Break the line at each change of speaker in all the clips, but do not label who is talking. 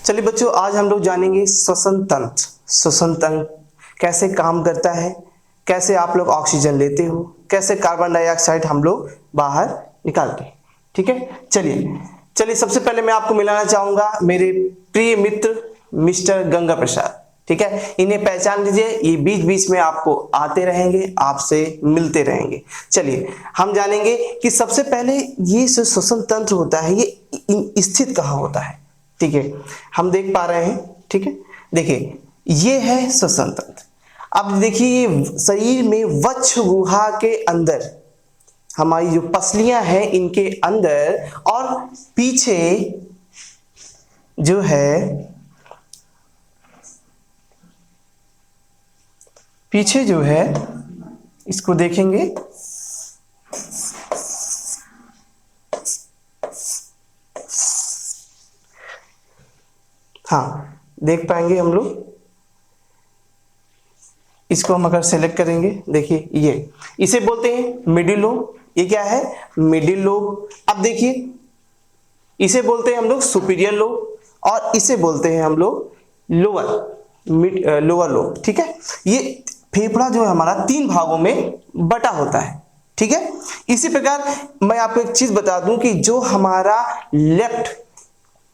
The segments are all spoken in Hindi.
चलिए बच्चों, आज हम लोग जानेंगे श्वसन तंत्र। श्वसन तंत्र कैसे काम करता है, कैसे आप लोग ऑक्सीजन लेते हो, कैसे कार्बन डाइऑक्साइड हम लोग बाहर निकालते हैं। ठीक है, चलिए सबसे पहले मैं आपको मिलाना चाहूंगा मेरे प्रिय मित्र मिस्टर गंगा प्रसाद। ठीक है, इन्हें पहचान लीजिए, ये बीच बीच में आपको आते रहेंगे, आपसे मिलते रहेंगे। चलिए हम जानेंगे कि सबसे पहले ये जो श्वसन तंत्र होता है ये स्थित कहाँ होता है। ठीक है, हम देख पा रहे हैं। ठीक है, देखिए ये है श्वसन तंत्र। अब देखिए शरीर में वक्ष गुहा के अंदर हमारी जो पसलियां हैं इनके अंदर और पीछे जो है इसको देखेंगे, हाँ देख पाएंगे हम लोग। इसको हम अगर सेलेक्ट करेंगे, देखिए ये इसे बोलते हैं मिडिल लोब। ये क्या है? Middle lobe. अब देखिए इसे बोलते हैं हम लोग सुपीरियर लोब और इसे बोलते हैं हम लोग लोअर लोब। ठीक है, ये फेफड़ा जो है हमारा 3 भागों में बटा होता है। ठीक है, इसी प्रकार मैं आपको एक चीज बता दूं कि जो हमारा लेफ्ट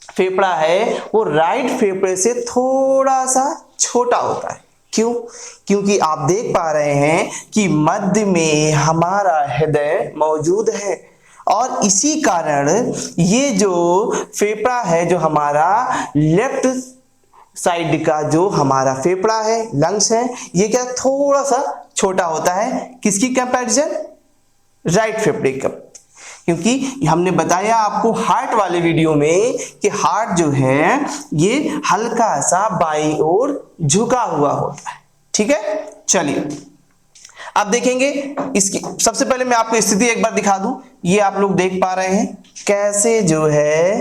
फेफड़ा है वो राइट फेफड़े से थोड़ा सा छोटा होता है। क्यों? क्योंकि आप देख पा रहे हैं कि मध्य में हमारा हृदय मौजूद है और इसी कारण ये जो फेफड़ा है, जो हमारा लेफ्ट साइड का जो हमारा फेफड़ा है, लंग्स है, ये क्या थोड़ा सा छोटा होता है। किसकी कंपैरिजन? राइट फेफड़े का। क्योंकि हमने बताया आपको हार्ट वाले वीडियो में कि हार्ट जो है ये हल्का सा बाईं ओर झुका हुआ होता है। ठीक है, चलिए अब देखेंगे इसकी। सबसे पहले मैं आपको स्थिति एक बार दिखा दूं। ये आप लोग देख पा रहे हैं कैसे जो है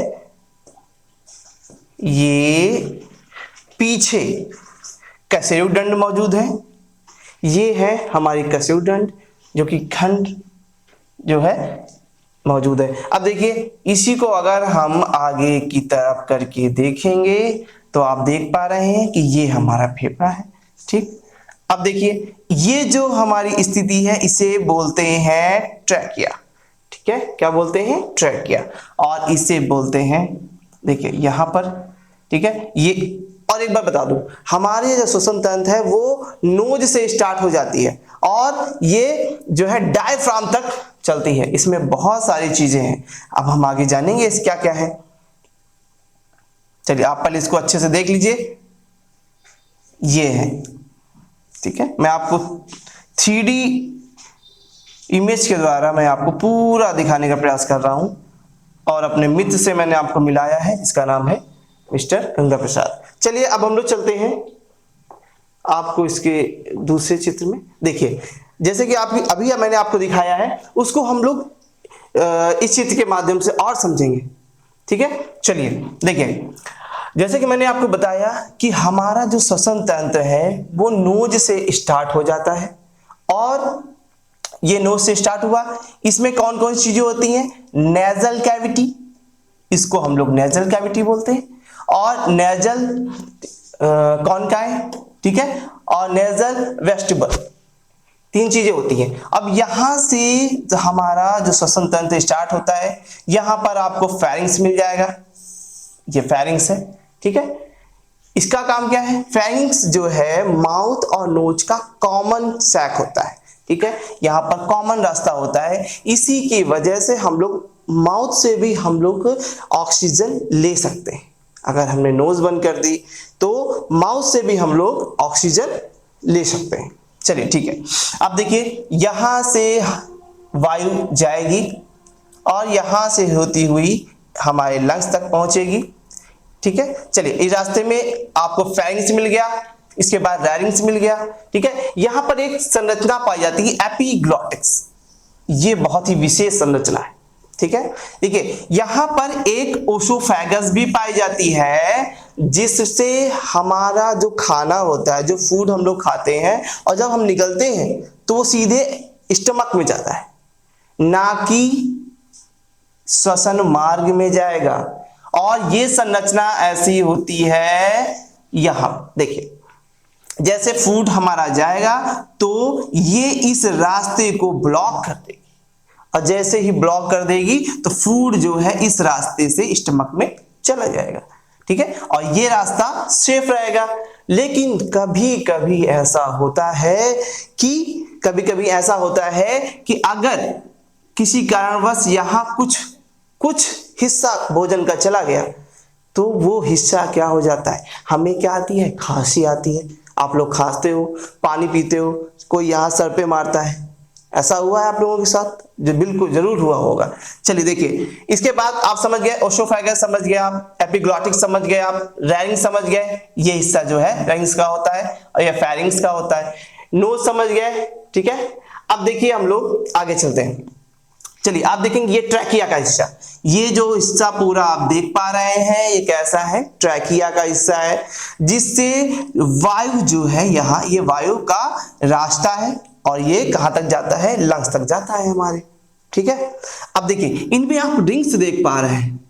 ये पीछे कशेरुकदंड मौजूद है। ये है हमारी कशेरुकदंड जो कि खंड जो है मौजूद है। अब देखिए इसी को अगर हम आगे की तरफ करके देखेंगे तो आप देख पा रहे हैं कि ये हमारा फेफड़ा है। ठीक, अब देखिए ये जो हमारी स्थिति है इसे बोलते हैं ट्रैकिया। ठीक है, क्या बोलते हैं? ट्रैकिया। और इसे बोलते हैं, देखिए यहां पर, ठीक है ये। और एक बार बता दूं, हमारे जो श्वसन तंत्र है वो नोज से स्टार्ट हो जाती है और ये जो है डायफ्राम तक चलती है। इसमें बहुत सारी चीजें हैं, अब हम आगे जानेंगे इस क्या क्या है। चलिए आप पहले इसको अच्छे से देख लीजिए, ये है। ठीक है, मैं आपको 3D इमेज के द्वारा मैं आपको पूरा दिखाने का प्रयास कर रहा हूं और अपने मित्र से मैंने आपको मिलाया है, इसका नाम है मिस्टर गंगा प्रसाद। चलिए अब हम लोग चलते हैं आपको इसके दूसरे चित्र में। देखिए जैसे कि आप अभी मैंने आपको दिखाया है उसको हम लोग इस चित्र के माध्यम से और समझेंगे। ठीक है, चलिए देखिए जैसे कि मैंने आपको बताया कि हमारा जो श्वसन तंत्र है वो नोज से स्टार्ट हो जाता है और ये नोज से स्टार्ट हुआ। इसमें कौन कौन सी चीजें होती हैं? नेजल कैविटी, इसको हम लोग नेजल कैविटी बोलते हैं, और नेजल कॉन्काई, ठीक है, और नेजल वेस्टिबल, 3 चीजें होती हैं। अब यहां से हमारा जो श्वसन तंत्र स्टार्ट होता है, यहां पर आपको फेरिंक्स मिल जाएगा। ये फेरिंक्स है। ठीक है, इसका काम क्या है? फेरिंक्स जो है माउथ और नोज का कॉमन सैक होता है। ठीक है, यहां पर कॉमन रास्ता होता है, इसी की वजह से हम लोग माउथ से भी हम लोग ऑक्सीजन ले सकते हैं। अगर हमने नोज बंद कर दी तो माउथ से भी हम लोग ऑक्सीजन ले सकते हैं। चलिए ठीक है, अब देखिए यहां से वायु जाएगी और यहां से होती हुई हमारे लंग्स तक पहुंचेगी। ठीक है, चलिए इस रास्ते में आपको फेरिंक्स मिल गया, इसके बाद लैरिंक्स मिल गया। ठीक है, यहां पर एक संरचना पाई जाती है एपिग्लॉटिक्स, ये बहुत ही विशेष संरचना है। ठीक है, देखिए यहां पर एक ओसोफेगस भी पाई जाती है जिससे हमारा जो खाना होता है, जो फूड हम लोग खाते हैं और जब हम निकलते हैं तो वो सीधे स्टमक में जाता है, ना कि श्वसन मार्ग में जाएगा। और ये संरचना ऐसी होती है, यहां देखिए जैसे फूड हमारा जाएगा तो ये इस रास्ते को ब्लॉक कर देगी, और जैसे ही ब्लॉक कर देगी तो फूड जो है इस रास्ते से स्टमक में चला जाएगा, ठीक है, और ये रास्ता सेफ रहेगा। लेकिन कभी कभी ऐसा होता है कि अगर किसी कारणवश यहाँ कुछ हिस्सा भोजन का चला गया तो वो हिस्सा क्या हो जाता है, हमें क्या आती है, खांसी आती है। आप लोग खांसते हो, पानी पीते हो, कोई यहाँ सर पे मारता है, ऐसा हुआ है आप लोगों के साथ? जो बिल्कुल जरूर हुआ होगा। चलिए देखिए, इसके बाद आप समझ गए, ओसोफेगस समझ गए आप, एपिग्लॉटिक्स समझ गए आप, रैरिंग्स समझ गए, ये हिस्सा जो है रैरिंग्स का होता है और ये फेरिंग्स का होता है, नोज समझ गए, ठीक है। अब देखिए हम लोग आगे चलते हैं। चलिए आप देखेंगे ये ट्रैकिया का हिस्सा, ये जो हिस्सा पूरा आप देख पा रहे हैं ये कैसा है, ट्रैकिया का हिस्सा है, जिससे वायु जो है यहाँ, ये वायु का रास्ता है और ये कहां तक जाता है, लंग्स तक जाता है हमारे, ठीक है। अब देखिए इनमें आप रिंग्स देख पा रहे हैं,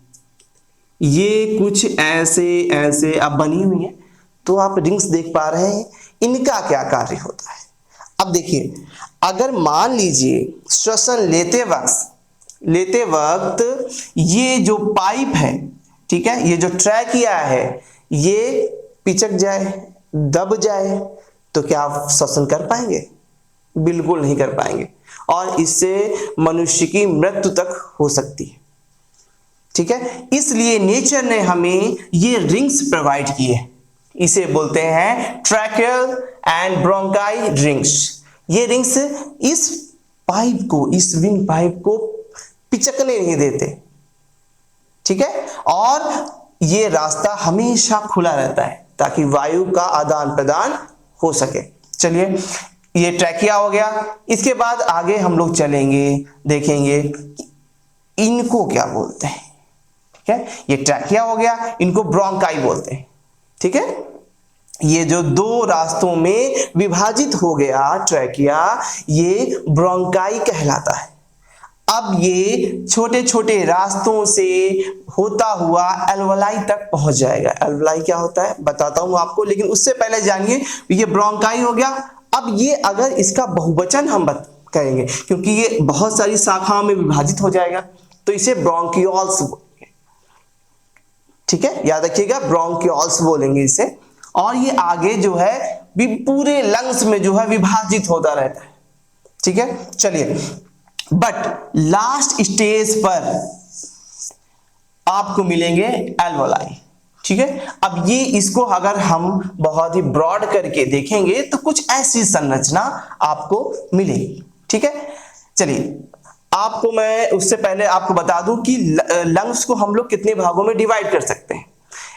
ये कुछ ऐसे अब बनी हुई है, तो आप रिंग्स देख पा रहे हैं, इनका क्या कार्य होता है। अब देखिए अगर मान लीजिए श्वसन लेते वक्त ये जो पाइप है, ठीक है, ये जो ट्रैकिया है, ये पिचक जाए, दब जाए, तो क्या आप श्वसन कर पाएंगे? बिल्कुल नहीं कर पाएंगे, और इससे मनुष्य की मृत्यु तक हो सकती है, ठीक है। इसलिए नेचर ने हमें ये रिंग्स प्रोवाइड किए, इसे बोलते हैं ट्रैकियल एंड ब्रोंकाई रिंग्स। ये रिंग्स इस पाइप को, इस विंग पाइप को पिचकने नहीं देते, ठीक है, और ये रास्ता हमेशा खुला रहता है ताकि वायु का आदान प्रदान हो सके। चलिए ये ट्रैकिया हो गया। इसके बाद आगे हम लोग चलेंगे, देखेंगे इनको क्या बोलते हैं, ठीक है। ये ट्रैकिया हो गया, इनको ब्रोंकाई बोलते हैं, ठीक है। ये जो दो रास्तों में विभाजित हो गया ट्रैकिया, ये ब्रोंकाई कहलाता है। अब ये छोटे छोटे रास्तों से होता हुआ एल्वलाई तक पहुंच जाएगा। एल्वलाई क्या होता है बताता हूं आपको, लेकिन उससे पहले जानिए ये ब्रोंकाई हो गया। अब ये अगर इसका बहुवचन हम करेंगे, क्योंकि ये बहुत सारी शाखाओं में विभाजित हो जाएगा, तो इसे ब्रोंकियोल्स बोलेंगे, ठीक है, याद रखिएगा, ब्रोंकियोल्स बोलेंगे इसे। और ये आगे जो है पूरे लंग्स में जो है विभाजित होता रहता है, ठीक है। चलिए, बट लास्ट स्टेज पर आपको मिलेंगे एल्वोलाई, ठीक है। अब ये इसको अगर हम बहुत ही ब्रॉड करके देखेंगे तो कुछ ऐसी संरचना आपको मिलेगी, ठीक है। चलिए आपको मैं उससे पहले आपको बता दूं कि लंग्स को हम लोग कितने भागों में डिवाइड कर सकते हैं।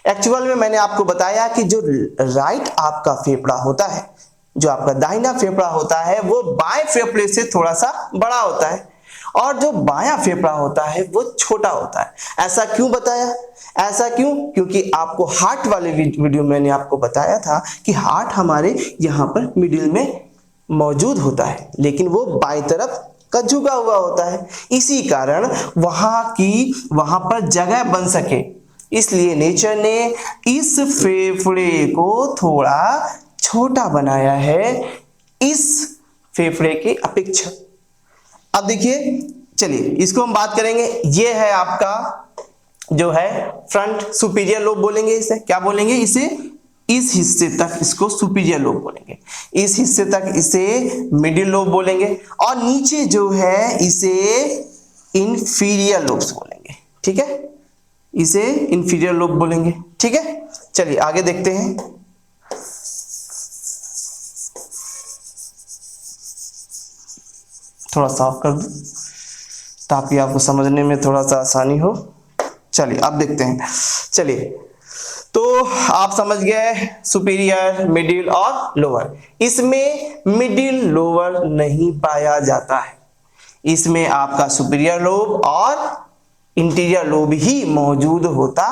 एक्चुअल में मैंने आपको बताया कि जो राइट आपका फेफड़ा होता है, जो आपका दाहिना फेफड़ा होता है, वो बाएं फेफड़े से थोड़ा सा बड़ा होता है, और जो बायां फेफड़ा होता है वो छोटा होता है। ऐसा क्यों बताया? ऐसा क्यों? क्योंकि आपको हार्ट वाले वीडियो में मैंने आपको बताया था कि हार्ट हमारे यहाँ पर मिडिल में मौजूद होता है, लेकिन वो बाईं तरफ का झुका हुआ होता है। इसी कारण वहां पर जगह बन सके, इसलिए नेचर ने इस फेफड़े को थोड़ा छोटा बनाया है इस फेफड़े की अपेक्षा। अब देखिए, चलिए इसको हम बात करेंगे। ये है आपका जो है फ्रंट सुपीरियर लोब बोलेंगे, इसे क्या बोलेंगे? इसे इस हिस्से तक इसको सुपीरियर लोब बोलेंगे, इस हिस्से तक इसे मिडिल लोब बोलेंगे, और नीचे जो है इसे इंफीरियर लोब्स बोलेंगे, ठीक है, इसे इंफीरियर लोब बोलेंगे, ठीक है। चलिए आगे देखते हैं। थोड़ा साफ कर दूं ताकि आपको समझने में थोड़ा सा आसानी हो। चलिए अब देखते हैं। चलिए तो आप समझ गए सुपीरियर, मिडिल और लोअर। इसमें मिडिल लोअर नहीं पाया जाता है, इसमें आपका सुपीरियर लोब और इंटीरियर लोब ही मौजूद होता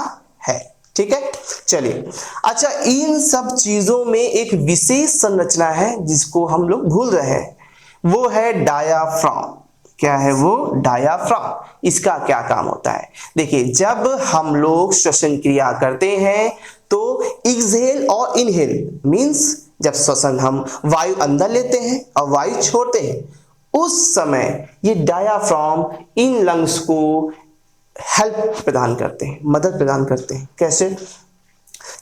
है, ठीक है। चलिए अच्छा, इन सब चीजों में एक विशेष संरचना है जिसको हम लोग भूल रहे हैं, वो है डायाफ्राम। क्या है वो? डायाफ्राम। इसका क्या काम होता है? देखिए, जब हम लोग श्वसन क्रिया करते हैं तो एक्सहेल और इनहेल मींस जब श्वसन हम वायु अंदर लेते हैं और वायु छोड़ते हैं, उस समय ये डायाफ्राम इन लंग्स को हेल्प प्रदान करते हैं, मदद प्रदान करते हैं। कैसे?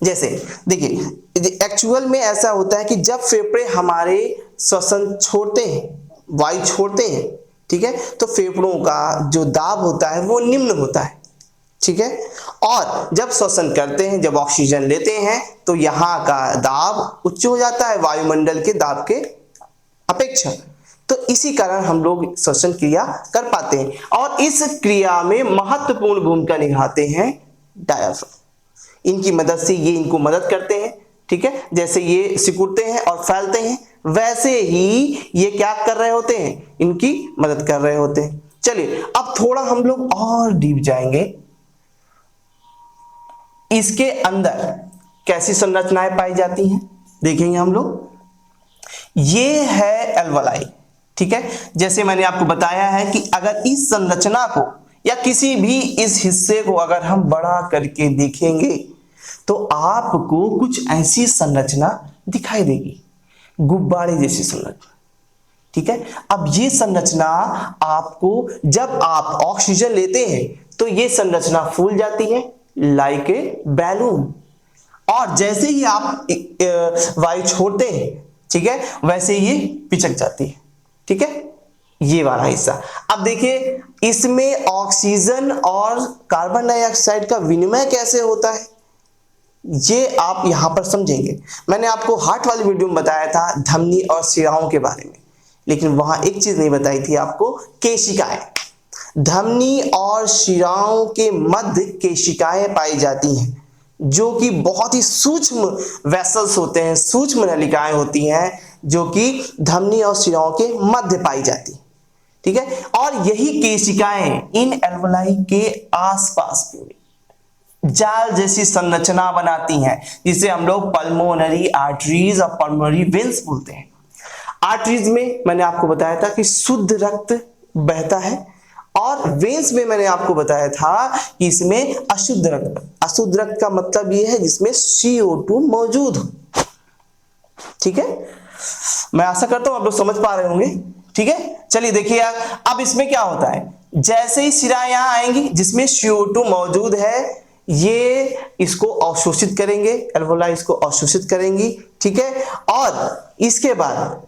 जैसे देखिए, एक्चुअल में ऐसा होता है कि जब फेफड़े हमारे श्वसन छोड़ते हैं, वायु छोड़ते हैं, ठीक है, तो फेफड़ों का जो दाब होता है वो निम्न होता है, ठीक है। और जब श्वसन करते हैं, जब ऑक्सीजन लेते हैं, तो यहाँ का दाब उच्च हो जाता है वायुमंडल के दाब के अपेक्षा। तो इसी कारण हम लोग श्वसन क्रिया कर पाते हैं और इस क्रिया में महत्वपूर्ण भूमिका निभाते हैं डायाफ्राम। इनकी मदद से ये इनको मदद करते हैं, ठीक है। जैसे ये सिकुड़ते हैं और फैलते हैं, वैसे ही ये क्या कर रहे होते हैं? इनकी मदद कर रहे होते हैं। चलिए अब थोड़ा हम लोग और डीप जाएंगे। इसके अंदर कैसी संरचनाएं पाई जाती हैं देखेंगे हम लोग। ये है एल्वलाई, ठीक है। जैसे मैंने आपको बताया है कि अगर इस संरचना को या किसी भी इस हिस्से को अगर हम बड़ा करके देखेंगे तो आपको कुछ ऐसी संरचना दिखाई देगी, गुब्बारे जैसी संरचना, ठीक है। अब ये संरचना आपको जब आप ऑक्सीजन लेते हैं तो ये संरचना फूल जाती है लाइक ए बैलून, और जैसे ही आप वायु छोड़ते हैं, ठीक है, वैसे ये पिचक जाती है, ठीक है, ये वाला हिस्सा। अब देखिए, इसमें ऑक्सीजन और कार्बन डाइऑक्साइड का विनिमय कैसे होता है ये आप यहां पर समझेंगे। मैंने आपको हार्ट वाली वीडियो में बताया था धमनी और शिराओं के बारे में, लेकिन वहां एक चीज नहीं बताई थी आपको, केशिकाएं। धमनी और शिराओं के मध्य केशिकाएं पाई जाती हैं, जो कि बहुत ही सूक्ष्म वेसल्स होते हैं, सूक्ष्म नलिकाएं होती हैं, जो कि धमनी और शिराओं के मध्य पाई जाती है, ठीक है। और यही केशिकाएं इन एल्वलाई के आसपास जाल जैसी संरचना बनाती हैं, जिसे हम लोग पल्मोनरी आर्टरीज और पल्मोनरी वेन्स बोलते हैं। आर्टरीज में मैंने आपको बताया था कि शुद्ध रक्त बहता है, और वेन्स में मैंने आपको बताया था कि इसमें अशुद्ध रक्त। अशुद्ध रक्त का मतलब यह है जिसमें CO2 मौजूद हो, ठीक है। मैं आशा करता हूं आप लोग समझ पा रहे होंगे, ठीक है। चलिए देखिए, अब इसमें क्या होता है, जैसे ही शिरा यहां आएंगी जिसमें CO2 मौजूद है, ये इसको अवशोषित करेंगे, एल्वोलाई इसको अवशोषित करेंगी, ठीक है। और इसके बाद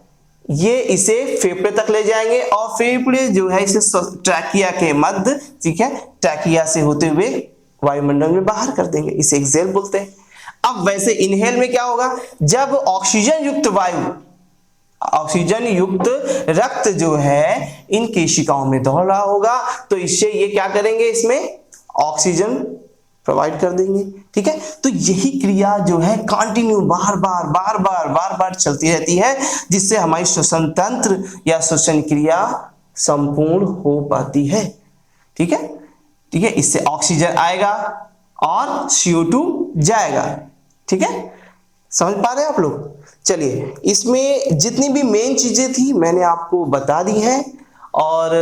ये इसे फेफड़े तक ले जाएंगे, और फेफड़े जो है इसे ट्रैकिया के मध्य, ठीक है, ट्रैकिया से होते हुए वायुमंडल में बाहर कर देंगे, इसे एक्सहेल बोलते हैं। अब वैसे इनहेल में क्या होगा, जब ऑक्सीजन युक्त वायु, ऑक्सीजन युक्त रक्त जो है इन केशिकाओं में दौड़ रहा होगा, तो इससे ये क्या करेंगे, इसमें ऑक्सीजन प्रोवाइड कर देंगे, ठीक है। तो यही क्रिया जो है कंटिन्यू बार बार चलती रहती है, जिससे हमारी श्वसन तंत्र या श्वसन क्रिया संपूर्ण हो पाती है, ठीक है, ठीक है। इससे ऑक्सीजन आएगा और CO2 जाएगा, ठीक है। समझ पा रहे हैं आप लोग? चलिए, इसमें जितनी भी मेन चीजें थी मैंने आपको बता दी हैं, और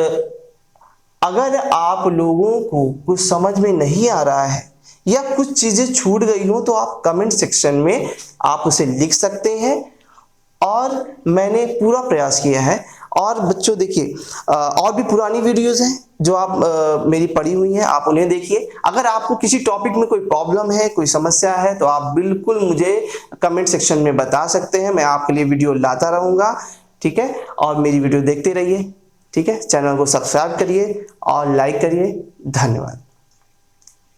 अगर आप लोगों को कुछ समझ में नहीं आ रहा है या कुछ चीजें छूट गई हो तो आप कमेंट सेक्शन में आप उसे लिख सकते हैं, और मैंने पूरा प्रयास किया है। और बच्चों देखिए, और भी पुरानी वीडियोस हैं जो आप मेरी पड़ी हुई हैं, आप उन्हें देखिए। अगर आपको किसी टॉपिक में कोई प्रॉब्लम है, कोई समस्या है, तो आप बिल्कुल मुझे कमेंट सेक्शन में बता सकते हैं, मैं आपके लिए वीडियो लाता रहूंगा, ठीक है। और मेरी वीडियो देखते रहिए, ठीक है। चैनल को सब्सक्राइब करिए और लाइक करिए। धन्यवाद।